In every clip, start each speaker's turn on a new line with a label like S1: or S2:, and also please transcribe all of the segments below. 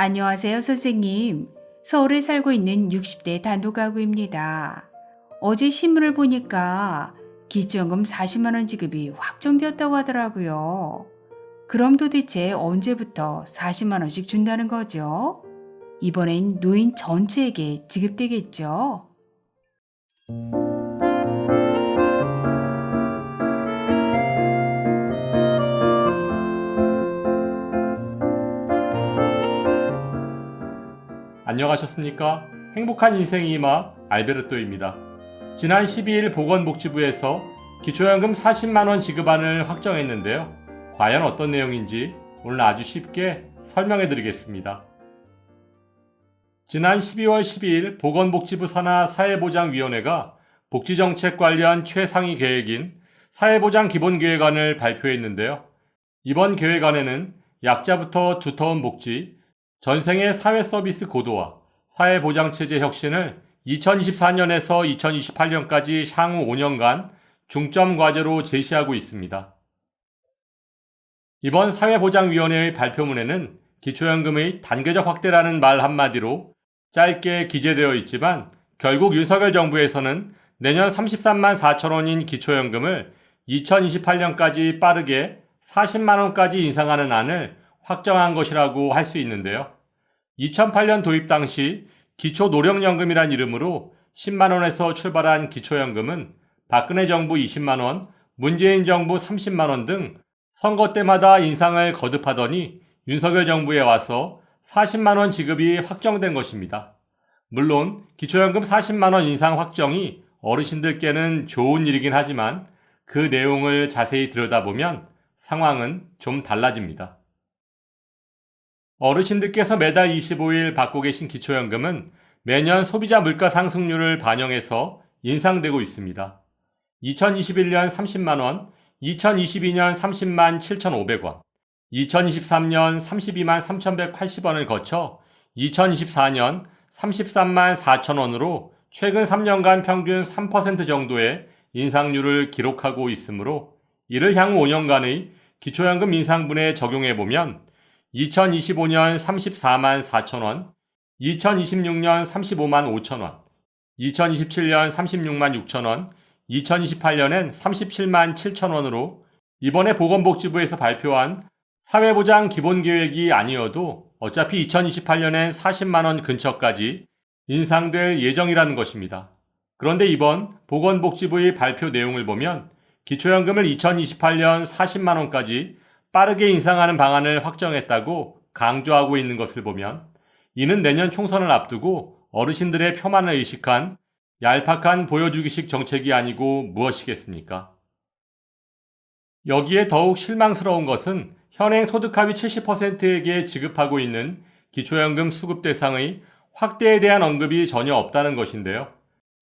S1: 안녕하세요, 선생님. 서울에 살고 있는 60대 단독가구입니다. 어제 신문을 보니까 기초연금 40만 원 지급이 확정되었다고 하더라고요. 그럼 도대체 언제부터 40만 원씩 준다는 거죠? 이번엔 노인 전체에게 지급되겠죠?
S2: 안녕하셨습니까? 행복한 인생의 이마 알베르토입니다. 지난 12일 보건복지부에서 기초연금 40만원 지급안을 확정했는데요. 과연 어떤 내용인지 오늘 아주 쉽게 설명해 드리겠습니다. 지난 12월 12일 보건복지부 산하 사회보장위원회가 복지정책 관련 최상위 계획인 사회보장 기본계획안을 발표했는데요. 이번 계획안에는 약자부터 두터운 복지, 전생의 사회서비스 고도화, 사회보장체제 혁신을 2024년에서 2028년까지 향후 5년간 중점 과제로 제시하고 있습니다. 이번 사회보장위원회의 발표문에는 기초연금의 단계적 확대라는 말 한마디로 짧게 기재되어 있지만 결국 윤석열 정부에서는 내년 33만 4천 원인 기초연금을 2028년까지 빠르게 40만 원까지 인상하는 안을 확정한 것이라고 할 수 있는데요. 2008년 도입 당시 기초노령연금이란 이름으로 10만 원에서 출발한 기초연금은 박근혜 정부 20만 원, 문재인 정부 30만 원 등 선거 때마다 인상을 거듭하더니 윤석열 정부에 와서 40만 원 지급이 확정된 것입니다. 물론 기초연금 40만 원 인상 확정이 어르신들께는 좋은 일이긴 하지만 그 내용을 자세히 들여다보면 상황은 좀 달라집니다. 어르신들께서 매달 25일 받고 계신 기초연금은 매년 소비자 물가 상승률을 반영해서 인상되고 있습니다. 2021년 30만원, 2022년 30만 7,500원, 2023년 32만 3,180원을 거쳐 2024년 33만 4천원으로 최근 3년간 평균 3% 정도의 인상률을 기록하고 있으므로 이를 향후 5년간의 기초연금 인상분에 적용해보면 2025년 34만 4천원, 2026년 35만 5천원, 2027년 36만 6천원, 2028년엔 37만 7천원으로 이번에 보건복지부에서 발표한 사회보장 기본계획이 아니어도 어차피 2028년엔 40만원 근처까지 인상될 예정이라는 것입니다. 그런데 이번 보건복지부의 발표 내용을 보면 기초연금을 2028년 40만원까지 빠르게 인상하는 방안을 확정했다고 강조하고 있는 것을 보면 이는 내년 총선을 앞두고 어르신들의 표만을 의식한 얄팍한 보여주기식 정책이 아니고 무엇이겠습니까? 여기에 더욱 실망스러운 것은 현행 소득 하위 70%에게 지급하고 있는 기초연금 수급 대상의 확대에 대한 언급이 전혀 없다는 것인데요.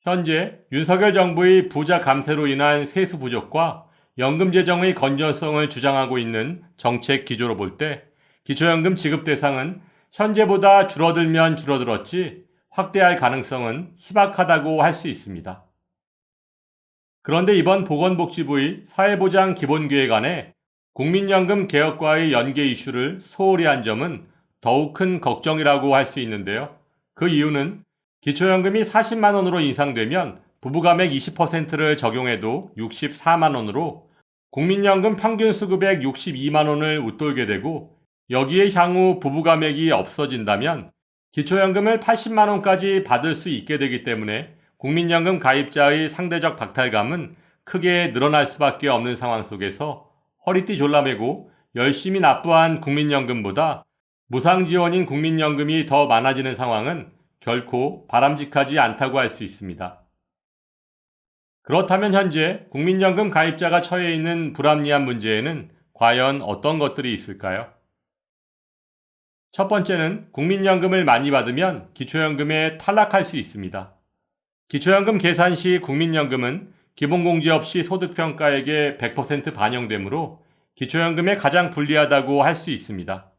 S2: 현재 윤석열 정부의 부자 감세로 인한 세수 부족과 연금 재정의 건전성을 주장하고 있는 정책 기조로 볼 때 기초연금 지급 대상은 현재보다 줄어들면 줄어들었지 확대할 가능성은 희박하다고 할 수 있습니다. 그런데 이번 보건복지부의 사회보장 기본계획안에 국민연금 개혁과의 연계 이슈를 소홀히 한 점은 더욱 큰 걱정이라고 할 수 있는데요. 그 이유는 기초연금이 40만 원으로 인상되면 부부가액 20%를 적용해도 64만 원으로 국민연금 평균 수급액 62만 원을 웃돌게 되고 여기에 향후 부부가액이 없어진다면 기초연금을 80만 원까지 받을 수 있게 되기 때문에 국민연금 가입자의 상대적 박탈감은 크게 늘어날 수밖에 없는 상황 속에서 허리띠 졸라매고 열심히 납부한 국민연금보다 무상지원인 국민연금이 더 많아지는 상황은 결코 바람직하지 않다고 할 수 있습니다. 그렇다면 현재 국민연금 가입자가 처해 있는 불합리한 문제에는 과연 어떤 것들이 있을까요? 첫 번째는 국민연금을 많이 받으면 기초연금에 탈락할 수 있습니다. 기초연금 계산 시 국민연금은 기본공제 없이 소득평가액에 100% 반영되므로 기초연금에 가장 불리하다고 할 수 있습니다.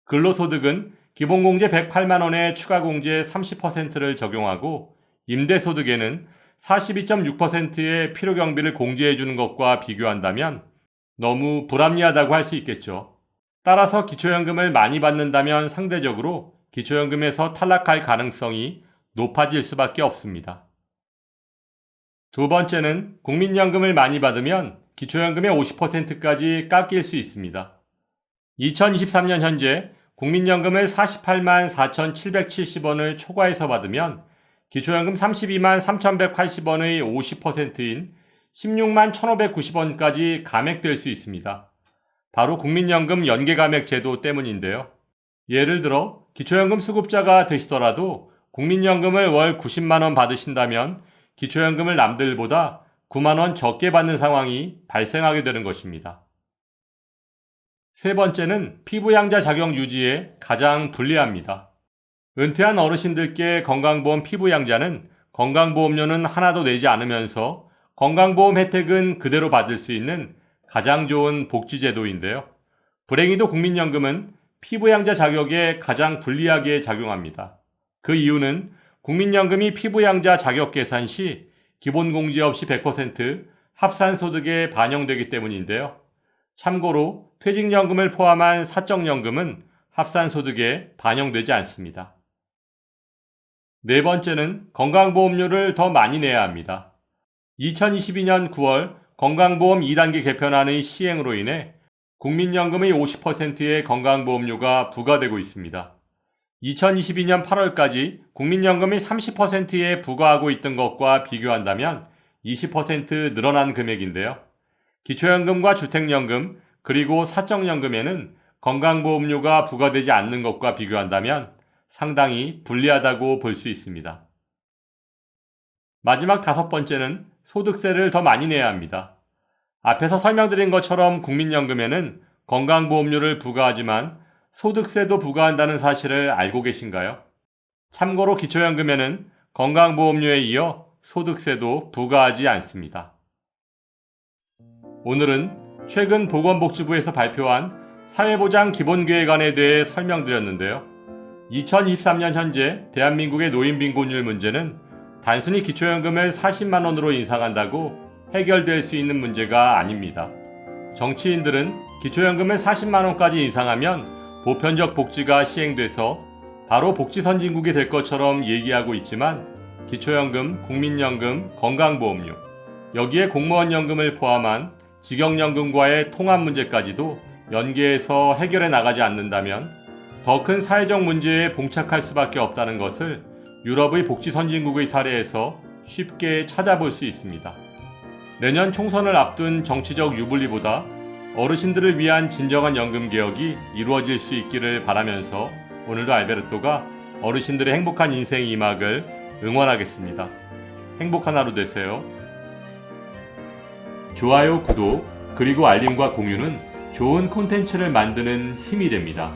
S2: 근로소득은 기본공제 108만 원에 추가공제 30%를 적용하고 임대소득에는 42.6%의 필요경비를 공제해주는 것과 비교한다면 너무 불합리하다고 할 수 있겠죠. 따라서 기초연금을 많이 받는다면 상대적으로 기초연금에서 탈락할 가능성이 높아질 수밖에 없습니다. 두 번째는 국민연금을 많이 받으면 기초연금의 50%까지 깎일 수 있습니다. 2023년 현재 국민연금을 48만 4,770원을 초과해서 받으면 기초연금 32만 3,180원의 50%인 16만 1,590원까지 감액될 수 있습니다. 바로 국민연금 연계감액 제도 때문인데요. 예를 들어 기초연금 수급자가 되시더라도 국민연금을 월 90만원 받으신다면 기초연금을 남들보다 9만원 적게 받는 상황이 발생하게 되는 것입니다. 세 번째는 피부양자 자격 유지에 가장 불리합니다. 은퇴한 어르신들께 건강보험 피부양자는 건강보험료는 하나도 내지 않으면서 건강보험 혜택은 그대로 받을 수 있는 가장 좋은 복지제도인데요. 불행히도 국민연금은 피부양자 자격에 가장 불리하게 작용합니다. 그 이유는 국민연금이 피부양자 자격 계산 시 기본공제 없이 100% 합산소득에 반영되기 때문인데요. 참고로 퇴직연금을 포함한 사적연금은 합산소득에 반영되지 않습니다. 네 번째는 건강보험료를 더 많이 내야 합니다. 2022년 9월 건강보험 2단계 개편안의 시행으로 인해 국민연금의 50%의 건강보험료가 부과되고 있습니다. 2022년 8월까지 국민연금이 30%에 부과하고 있던 것과 비교한다면 20% 늘어난 금액인데요. 기초연금과 주택연금 그리고 사적연금에는 건강보험료가 부과되지 않는 것과 비교한다면 상당히 불리하다고 볼 수 있습니다. 마지막 다섯 번째는 소득세를 더 많이 내야 합니다. 앞에서 설명드린 것처럼 국민연금에는 건강보험료를 부과하지만 소득세도 부과한다는 사실을 알고 계신가요? 참고로 기초연금에는 건강보험료에 이어 소득세도 부과하지 않습니다. 오늘은 최근 보건복지부에서 발표한 사회보장 기본계획안에 대해 설명드렸는데요. 2023년 현재 대한민국의 노인빈곤율 문제는 단순히 기초연금을 40만 원으로 인상한다고 해결될 수 있는 문제가 아닙니다. 정치인들은 기초연금을 40만 원까지 인상하면 보편적 복지가 시행돼서 바로 복지 선진국이 될 것처럼 얘기하고 있지만 기초연금, 국민연금, 건강보험료, 여기에 공무원연금을 포함한 직역연금과의 통합 문제까지도 연계해서 해결해 나가지 않는다면 더 큰 사회적 문제에 봉착할 수밖에 없다는 것을 유럽의 복지 선진국의 사례에서 쉽게 찾아볼 수 있습니다. 내년 총선을 앞둔 정치적 유불리보다 어르신들을 위한 진정한 연금 개혁이 이루어질 수 있기를 바라면서 오늘도 알베르토가 어르신들의 행복한 인생 2막을 응원하겠습니다. 행복한 하루 되세요. 좋아요, 구독, 그리고 알림과 공유는 좋은 콘텐츠를 만드는 힘이 됩니다.